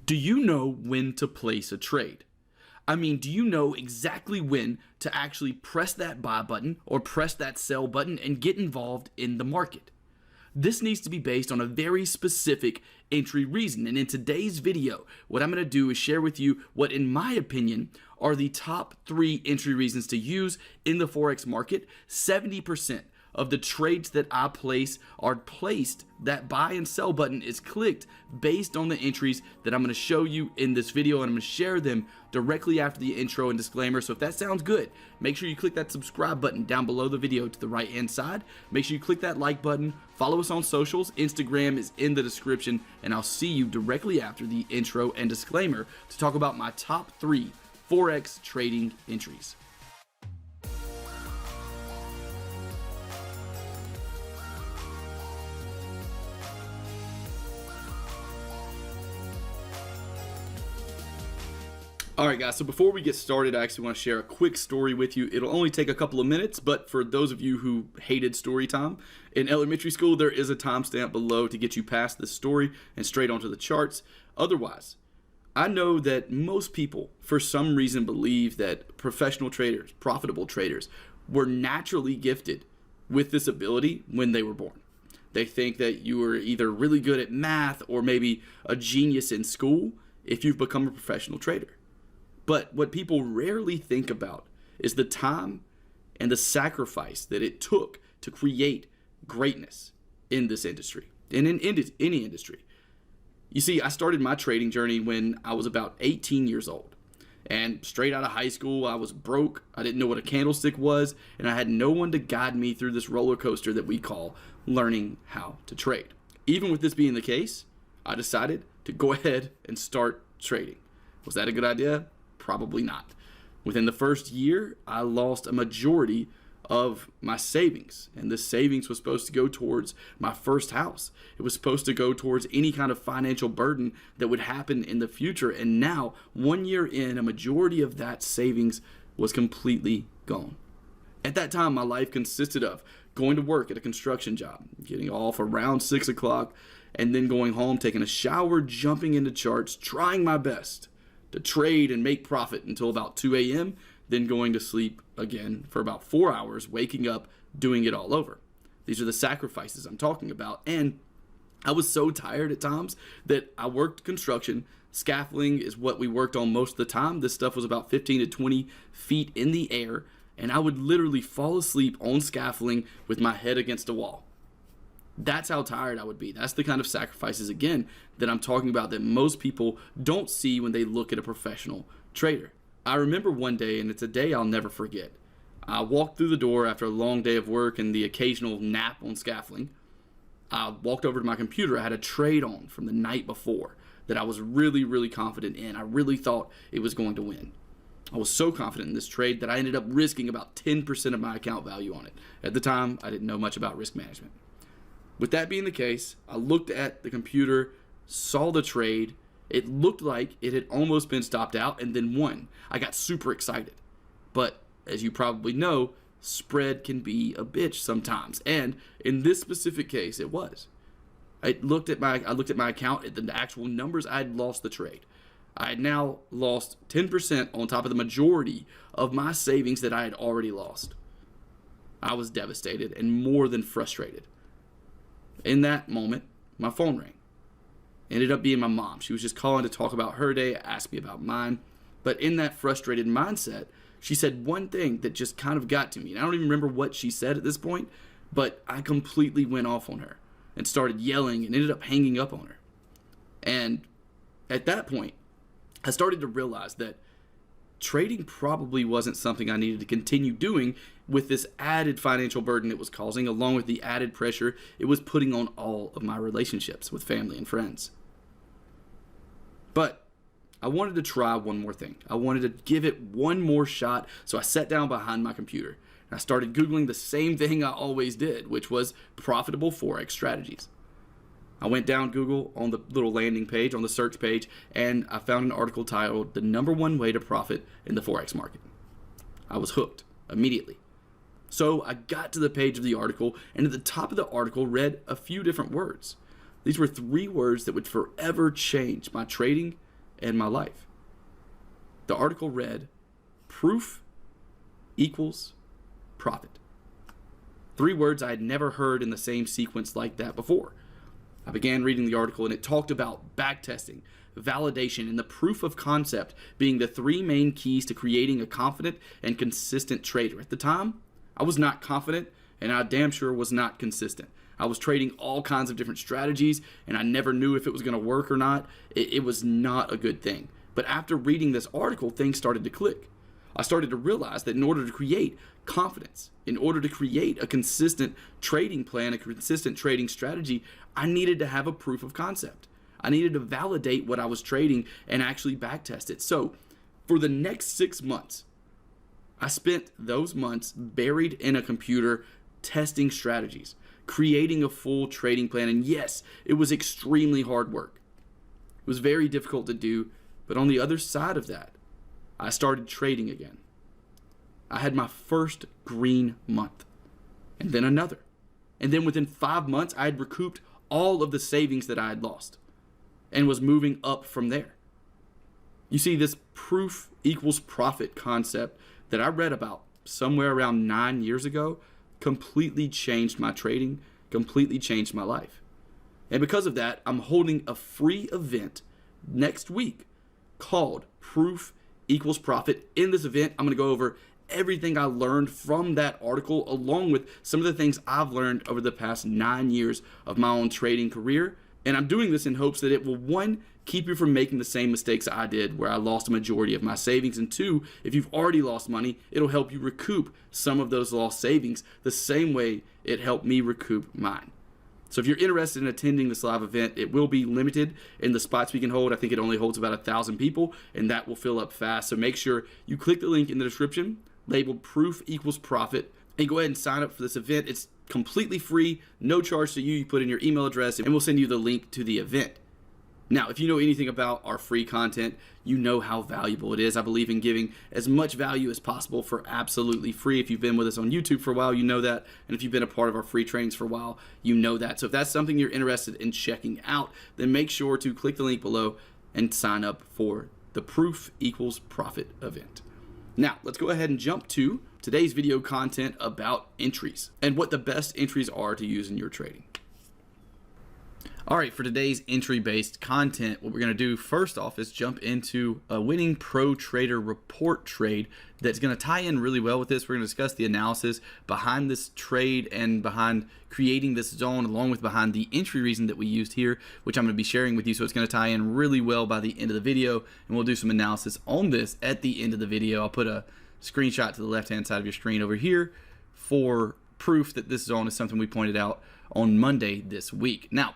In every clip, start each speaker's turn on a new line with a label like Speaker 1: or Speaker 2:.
Speaker 1: Do you know when to place a trade? I mean, do you know exactly when to actually press that buy button or press that sell button and get involved in the market? This needs to be based on a very specific entry reason. And in today's video, what I'm going to do is share with you what, in my opinion, are the top 3 entry reasons to use in the Forex market. 70% of the trades that I place are placed, that buy and sell button is clicked based on the entries that I'm going to show you in this video, and I'm going to share them directly after the intro and disclaimer. So if that sounds good, make sure you click that subscribe button down below the video to the right hand side. Make sure you click that like button, follow us on socials. Instagram is in the description, and I'll see you directly after the intro and disclaimer to talk about my top 3 Forex trading entries. Alright guys, so before we get started, I actually want to share a quick story with you. It'll only take a couple of minutes, but for those of you who hated story time, in elementary school there is a timestamp below to get you past this story and straight onto the charts. Otherwise, I know that most people, for some reason, believe that professional traders, profitable traders, were naturally gifted with this ability when they were born. They think that you were either really good at math or maybe a genius in school if you've become a professional trader. But what people rarely think about is the time and the sacrifice that it took to create greatness in this industry and in any industry. You see, I started my trading journey when I was about 18 years old. And straight out of high school, I was broke. I didn't know what a candlestick was, and I had no one to guide me through this roller coaster that we call learning how to trade. Even with this being the case, I decided to go ahead and start trading. Was that a good idea? Probably not. Within the first year, I lost a majority of my savings, and this savings was supposed to go towards my first house. It was supposed to go towards any kind of financial burden that would happen in the future, and now, 1 year in, a majority of that savings was completely gone. At that time, my life consisted of going to work at a construction job, getting off around 6 o'clock, and then going home, taking a shower, jumping into charts, trying my best to trade and make profit until about 2 a.m., then going to sleep again for about 4 hours, waking up, doing it all over. These are the sacrifices I'm talking about, and I was so tired at times that I worked construction. Scaffolding is what we worked on most of the time. This stuff was about 15 to 20 feet in the air, and I would literally fall asleep on scaffolding with my head against a wall. That's how tired I would be. That's the kind of sacrifices, again, that I'm talking about that most people don't see when they look at a professional trader. I remember one day, and it's a day I'll never forget. I walked through the door after a long day of work and the occasional nap on scaffolding. I walked over to my computer. I had a trade on from the night before that I was really confident in. I really thought it was going to win. I was so confident in this trade that I ended up risking about 10% of my account value on it. At the time, I didn't know much about risk management. With that being the case, I looked at the computer, saw the trade. It looked like it had almost been stopped out and then won. I got super excited. But as you probably know, spread can be a bitch sometimes. And in this specific case, it was. I looked at my account at the actual numbers. I had lost the trade. I had now lost 10% on top of the majority of my savings that I had already lost. I was devastated and more than frustrated. In that moment, my phone rang. Ended up being my mom. She was just calling to talk about her day, ask me about mine. But in that frustrated mindset, she said one thing that just kind of got to me. And I don't even remember what she said at this point, but I completely went off on her and started yelling and ended up hanging up on her. And at that point, I started to realize that trading probably wasn't something I needed to continue doing with this added financial burden it was causing, along with the added pressure it was putting on all of my relationships with family and friends. But I wanted to try one more thing. I wanted to give it one more shot, so I sat down behind my computer and I started Googling the same thing I always did, which was profitable Forex strategies. I went down Google on the little landing page, on the search page, and I found an article titled, "The #1 Way to Profit in the Forex Market." I was hooked immediately. So I got to the page of the article, and at the top of the article read a few different words. These were 3 words that would forever change my trading and my life. The article read, proof equals profit. 3 words I had never heard in the same sequence like that before. I began reading the article and it talked about backtesting, validation, and the proof of concept being the 3 main keys to creating a confident and consistent trader. At the time, I was not confident and I damn sure was not consistent. I was trading all kinds of different strategies and I never knew if it was going to work or not. It was not a good thing. But after reading this article, things started to click. I started to realize that in order to create confidence, in order to create a consistent trading plan, a consistent trading strategy, I needed to have a proof of concept. I needed to validate what I was trading and actually backtest it. So for the next 6 months, I spent those months buried in a computer testing strategies, creating a full trading plan. And yes, it was extremely hard work. It was very difficult to do, but on the other side of that, I started trading again. I had my first green month, and then another. And then within 5 months, I had recouped all of the savings that I had lost and was moving up from there. You see, this proof equals profit concept that I read about somewhere around 9 years ago completely changed my trading, completely changed my life. And because of that, I'm holding a free event next week called Proof Equals Profit. In this event, I'm going to go over everything I learned from that article, along with some of the things I've learned over the past 9 years of my own trading career. And I'm doing this in hopes that it will, 1, keep you from making the same mistakes I did where I lost a majority of my savings, and 2, if you've already lost money, it'll help you recoup some of those lost savings the same way it helped me recoup mine. So if you're interested in attending this live event, it will be limited in the spots we can hold. I think it only holds about 1,000 people, and that will fill up fast. So make sure you click the link in the description labeled Proof Equals Profit and go ahead and sign up for this event. It's completely free, no charge to you. You put in your email address and we'll send you the link to the event. Now, if you know anything about our free content, you know how valuable it is. I believe in giving as much value as possible for absolutely free. If you've been with us on YouTube for a while, you know that. And if you've been a part of our free trainings for a while, you know that. So if that's something you're interested in checking out, then make sure to click the link below and sign up for the Proof Equals Profit event. Now, let's go ahead and jump to today's video content about entries and what the best entries are to use in your trading. All right, for today's entry-based content, what we're going to do first off is jump into a winning pro trader report trade that's going to tie in really well with this. We're going to discuss the analysis behind this trade and behind creating this zone, along with behind the entry reason that we used here, which I'm going to be sharing with you. So it's going to tie in really well by the end of the video, and we'll do some analysis on this at the end of the video. I'll put a screenshot to the left-hand side of your screen over here for proof that this zone is something we pointed out on Monday this week. Now,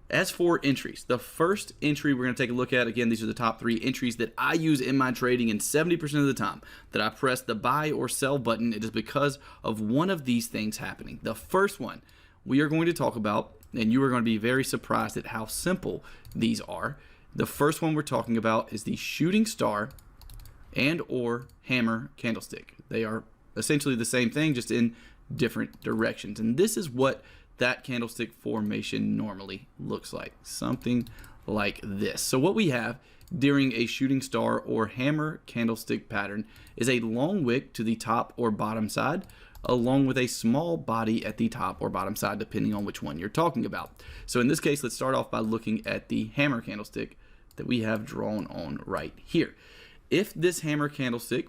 Speaker 1: as for entries, the first entry we're going to take a look at, again, these are the top 3 entries that I use in my trading, and 70% of the time that I press the buy or sell button, it is because of one of these things happening. The first one we are going to talk about, and you are going to be very surprised at how simple these are. The first one we're talking about is the shooting star and or hammer candlestick. They are essentially the same thing, just in different directions. And this is what that candlestick formation normally looks like, something like this. So what we have during a shooting star or hammer candlestick pattern is a long wick to the top or bottom side, along with a small body at the top or bottom side, depending on which one you're talking about. So in this case, let's start off by looking at the hammer candlestick that we have drawn on right here. If this hammer candlestick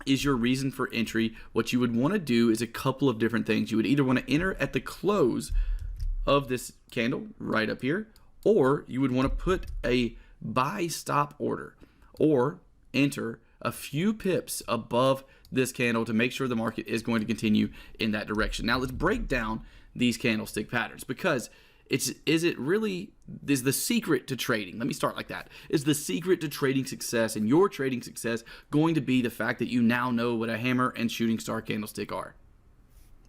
Speaker 1: is your reason for entry, what you would want to do is a couple of different things. You would either want to enter at the close of this candle right up here, or you would want to put a buy stop order or enter a few pips above this candle to make sure the market is going to continue in that direction. Now let's break down these candlestick patterns, because is the secret to trading, let me start like that, is the secret to trading success and your trading success going to be the fact that you now know what a hammer and shooting star candlestick are?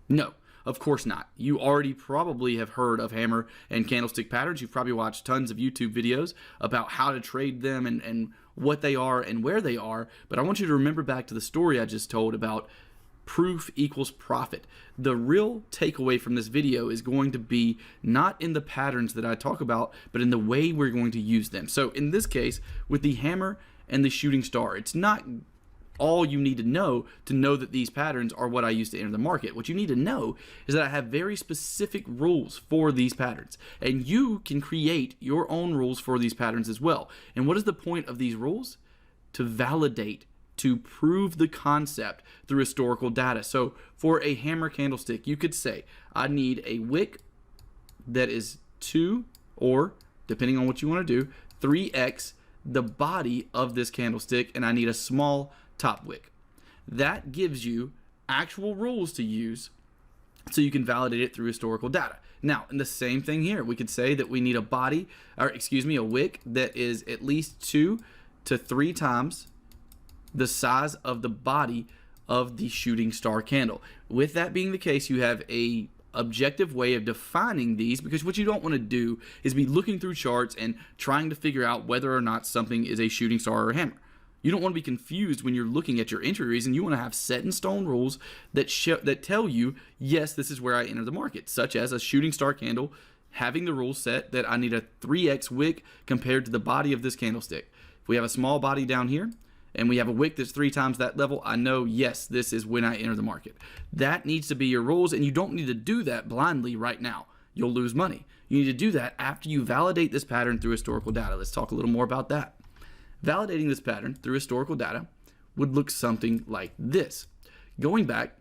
Speaker 1: No, of course not. You already probably have heard of hammer and candlestick patterns. You've probably watched tons of YouTube videos about how to trade them and what they are and where they are. But I want you to remember back to the story I just told about proof equals profit. The real takeaway from this video is going to be not in the patterns that I talk about, but in the way we're going to use them. So in this case, with the hammer and the shooting star, it's not all you need to know that these patterns are what I use to enter the market. What you need to know is that I have very specific rules for these patterns, and you can create your own rules for these patterns as well. And what is the point of these rules? To validate, to prove the concept through historical data. So for a hammer candlestick, you could say, I need a wick that is 2, or depending on what you want to do, 3x the body of this candlestick, and I need a small top wick. That gives you actual rules to use so you can validate it through historical data. Now, in the same thing here, we could say that we need a wick that is at least 2 to 3 times the size of the body of the shooting star candle. With that being the case, you have a objective way of defining these, because what you don't want to do is be looking through charts and trying to figure out whether or not something is a shooting star or a hammer. You don't want to be confused when you're looking at your entry reason. You want to have set in stone rules that tell you, yes, this is where I enter the market, such as a shooting star candle having the rule set that I need a 3x wick compared to the body of this candlestick. If we have a small body down here and we have a wick that's 3 times that level, I know, yes, this is when I enter the market. That needs to be your rules, and you don't need to do that blindly right now. You'll lose money. You need to do that after you validate this pattern through historical data. Let's talk a little more about that. Validating this pattern through historical data would look something like this. Going back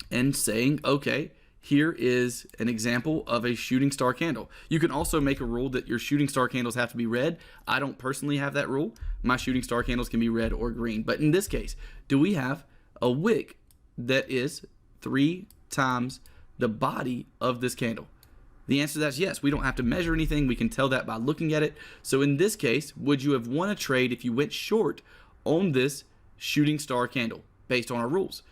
Speaker 1: and saying, okay, here is an example of a shooting star candle. You can also make a rule that your shooting star candles have to be red. I don't personally have that rule. My shooting star candles can be red or green. But in this case, do we have a wick that is 3 times the body of this candle? The answer to that is yes. We don't have to measure anything. We can tell that by looking at it. So in this case, would you have won a trade if you went short on this shooting star candle based on our rules?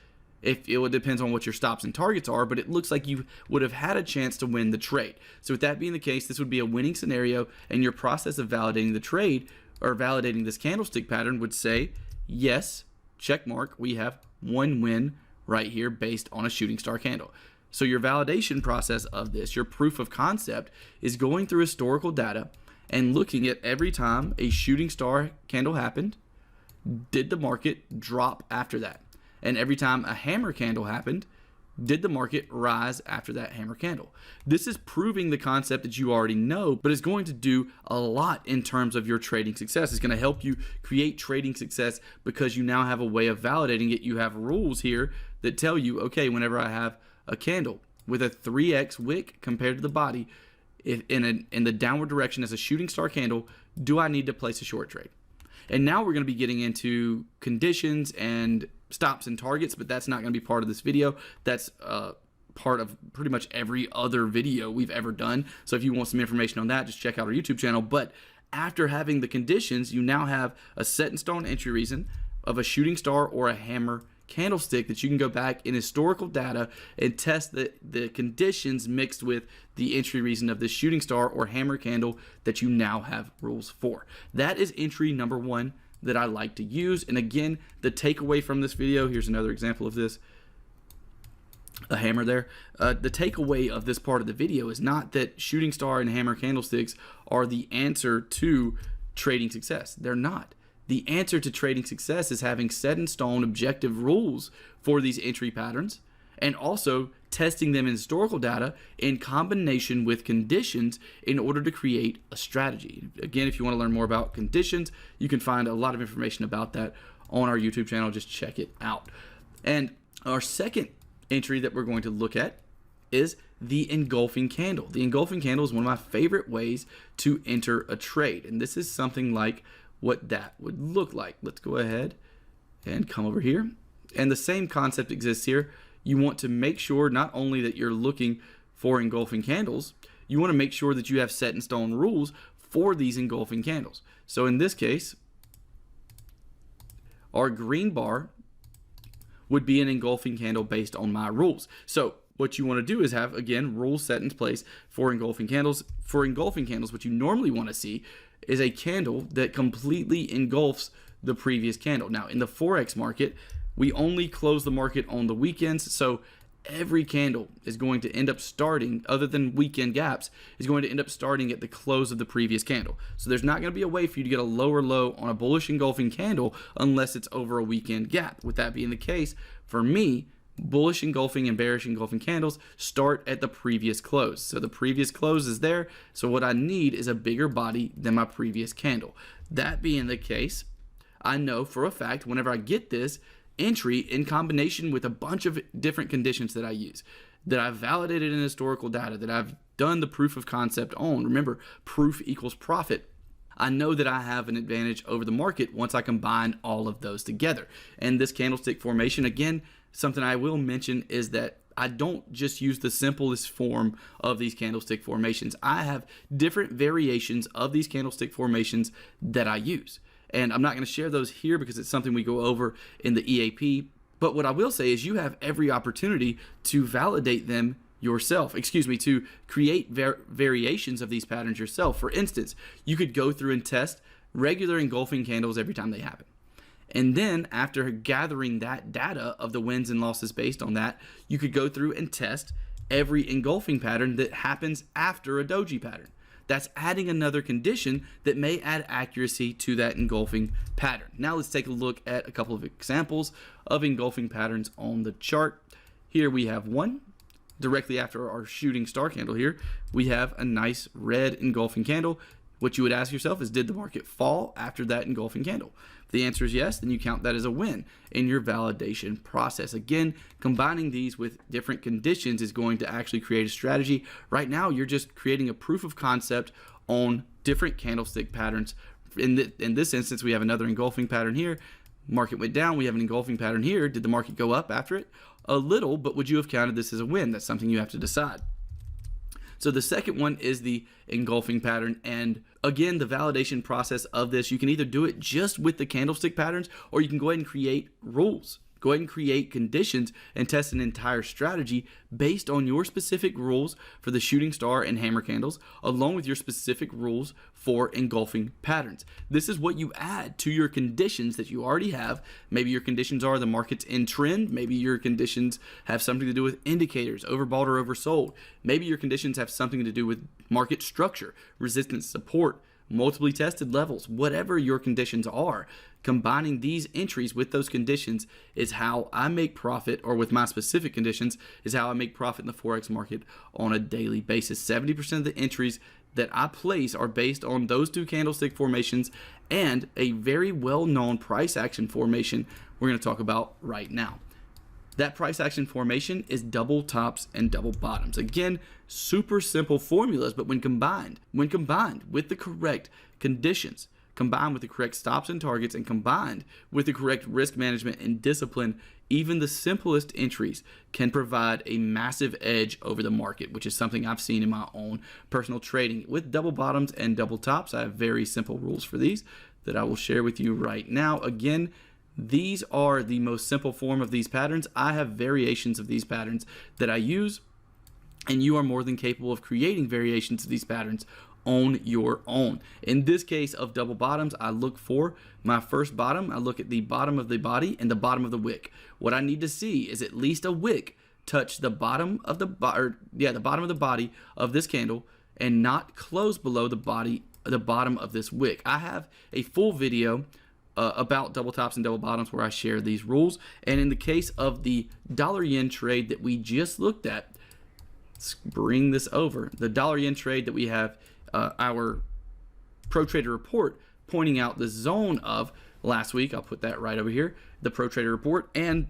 Speaker 1: It depends on what your stops and targets are, but it looks like you would have had a chance to win the trade. So with that being the case, this would be a winning scenario, and your process of validating the trade or validating this candlestick pattern would say, yes, check mark, we have one win right here based on a shooting star candle. So your validation process of this, your proof of concept, is going through historical data and looking at every time a shooting star candle happened, did the market drop after that? And every time a hammer candle happened, did the market rise after that hammer candle? This is proving the concept that you already know, but it's going to do a lot in terms of your trading success. It's going to help you create trading success because you now have a way of validating it. You have rules here that tell you, okay, whenever I have a candle with a 3x wick compared to the body in the downward direction as a shooting star candle, do I need to place a short trade? And now we're going to be getting into conditions and stops and targets, but that's not going to be part of this video. That's part of pretty much every other video we've ever done. So if you want some information on that, just check out our YouTube channel. But after having the conditions, you now have a set in stone entry reason of a shooting star or a hammer candlestick that you can go back in historical data and test the conditions mixed with the entry reason of this shooting star or hammer candle that you now have rules for. That is entry number 1 that I like to use. And again, the takeaway from this video, here's another example of this, a hammer there. The takeaway of this part of the video is not that shooting star and hammer candlesticks are the answer to trading success. They're not. The answer to trading success is having set in stone objective rules for these entry patterns and also testing them in historical data in combination with conditions in order to create a strategy. Again, if you want to learn more about conditions, you can find a lot of information about that on our YouTube channel. Just check it out. And our second entry that we're going to look at is the engulfing candle. The engulfing candle is one of my favorite ways to enter a trade. And this is something like what that would look like. Let's go ahead and come over here. And the same concept exists here. You want to make sure not only that you're looking for engulfing candles, you want to make sure that you have set in stone rules for these engulfing candles. So in this case, our green bar would be an engulfing candle based on my rules. So what you want to do is have, again, rules set in place for engulfing candles. For engulfing candles, what you normally want to see is a candle that completely engulfs the previous candle. Now, in the Forex market, We only close the market on the weekends, so every candle is going to end up starting, other than weekend gaps, is going to end up starting at the close of the previous candle. So there's not going to be a way for you to get a lower low on a bullish engulfing candle unless it's over a weekend gap. With that being the case, for me, bullish engulfing and bearish engulfing candles start at the previous close. So the previous close is there. So what I need is a bigger body than my previous candle. That being the case, I know for a fact whenever I get this entry in combination with a bunch of different conditions that I use, that I've validated in historical data, that I've done the proof of concept on. Remember, proof equals profit. I know that I have an advantage over the market once I combine all of those together. And this candlestick formation, again, something I will mention is that I don't just use the simplest form of these candlestick formations. I have different variations of these candlestick formations that I use. And I'm not going to share those here because it's something we go over in the EAP. But what I will say is you have every opportunity to validate them yourself. To create variations of these patterns yourself. For instance, you could go through and test regular engulfing candles every time they happen. And then after gathering that data of the wins and losses based on that, you could go through and test every engulfing pattern that happens after a doji pattern. That's adding another condition that may add accuracy to that engulfing pattern. Now let's take a look at a couple of examples of engulfing patterns on the chart. Here we have one. Directly after our shooting star candle here, we have a nice red engulfing candle. What you would ask yourself is, did the market fall after that engulfing candle? If the answer is yes, then you count that as a win in your validation process. Again, combining these with different conditions is going to actually create a strategy. Right now, you're just creating a proof of concept on different candlestick patterns. In this instance, we have another engulfing pattern here. Market went down. We have an engulfing pattern here. Did the market go up after it? A little, but would you have counted this as a win? That's something you have to decide. So the second one is the engulfing pattern. And again, the validation process of this, you can either do it just with the candlestick patterns, or you can go ahead and create rules. Go ahead and create conditions and test an entire strategy based on your specific rules for the shooting star and hammer candles, along with your specific rules for engulfing patterns. This is what you add to your conditions that you already have. Maybe your conditions are the market's in trend. Maybe your conditions have something to do with indicators, overbought or oversold. Maybe your conditions have something to do with market structure, resistance, support, multiply tested levels. Whatever your conditions are, combining these entries with those conditions is how I make profit, or with my specific conditions is how I make profit in the Forex market on a daily basis. 70% of the entries that I place are based on those two candlestick formations and a very well-known price action formation we're going to talk about right now. That price action formation is double tops and double bottoms. Again, super simple formulas, but when combined with the correct conditions, combined with the correct stops and targets, and combined with the correct risk management and discipline, even the simplest entries can provide a massive edge over the market, which is something I've seen in my own personal trading. With double bottoms and double tops, I have very simple rules for these that I will share with you right now. Again, these are the most simple form of these patterns. I have variations of these patterns that I use, and you are more than capable of creating variations of these patterns on your own. In this case of double bottoms, I look for my first bottom. I look at the bottom of the body and the bottom of the wick. What I need to see is at least a wick touch the bottom of the bottom of the body of this candle and not close below the bottom of this wick. I have a full video about double tops and double bottoms where I share these rules. And in the case of the dollar yen trade that we just looked at, let's bring this over. The dollar yen trade that we have our Pro Trader report pointing out the zone of last week. I'll put that right over here, the Pro Trader report. And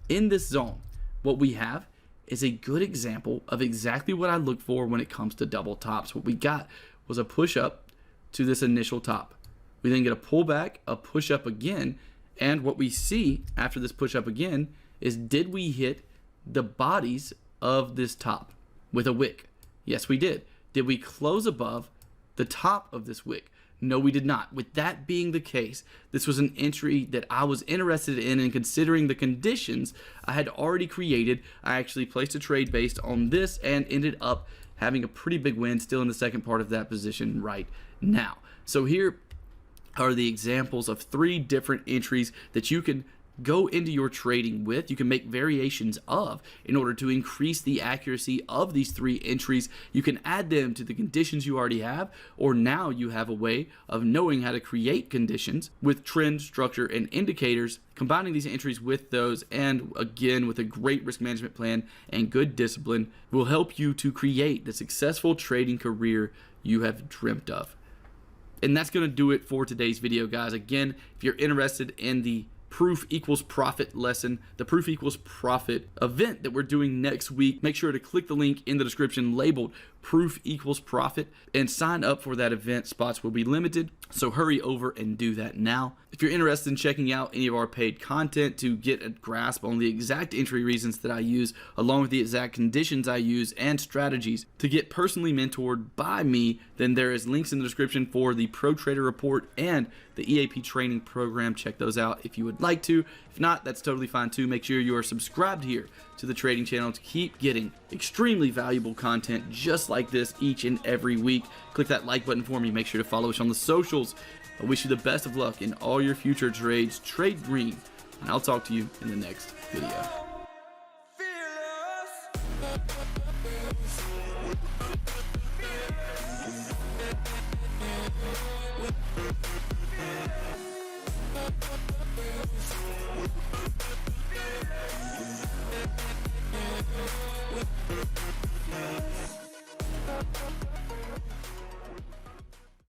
Speaker 1: in this zone, what we have is a good example of exactly what I look for when it comes to double tops. What we got was a push up to this initial top. We then get a pullback, a push up again, and what we see after this push up again is, did we hit the bodies of this top with a wick? Yes, we did. Did we close above the top of this wick? No, we did not. With that being the case, this was an entry that I was interested in, and considering the conditions I had already created, I actually placed a trade based on this and ended up having a pretty big win still in the second part of that position right now. So here are the examples of 3 different entries that you can go into your trading with. You can make variations of in order to increase the accuracy of these 3 entries. You can add them to the conditions you already have, or now you have a way of knowing how to create conditions with trend, structure, and indicators, combining these entries with those, and again with a great risk management plan and good discipline will help you to create the successful trading career you have dreamt of. And that's going to do it for today's video, guys. Again, if you're interested in the Proof Equals Profit lesson, the Proof Equals Profit event that we're doing next week, make sure to click the link in the description labeled Proof Equals Profit and sign up for that event. Spots will be limited, so hurry over and do that now. If you're interested in checking out any of our paid content to get a grasp on the exact entry reasons that I use, along with the exact conditions I use and strategies to get personally mentored by me, then there is links in the description for the Pro Trader Report and the EAP training program. Check those out if you would like to. If not, that's totally fine too. Make sure you are subscribed here to the trading channel to keep getting extremely valuable content just like this each and every week. Click that like button for me. Make sure to follow us on the socials. I wish you the best of luck in all your future trades. Trade green, and I'll talk to you in the next video.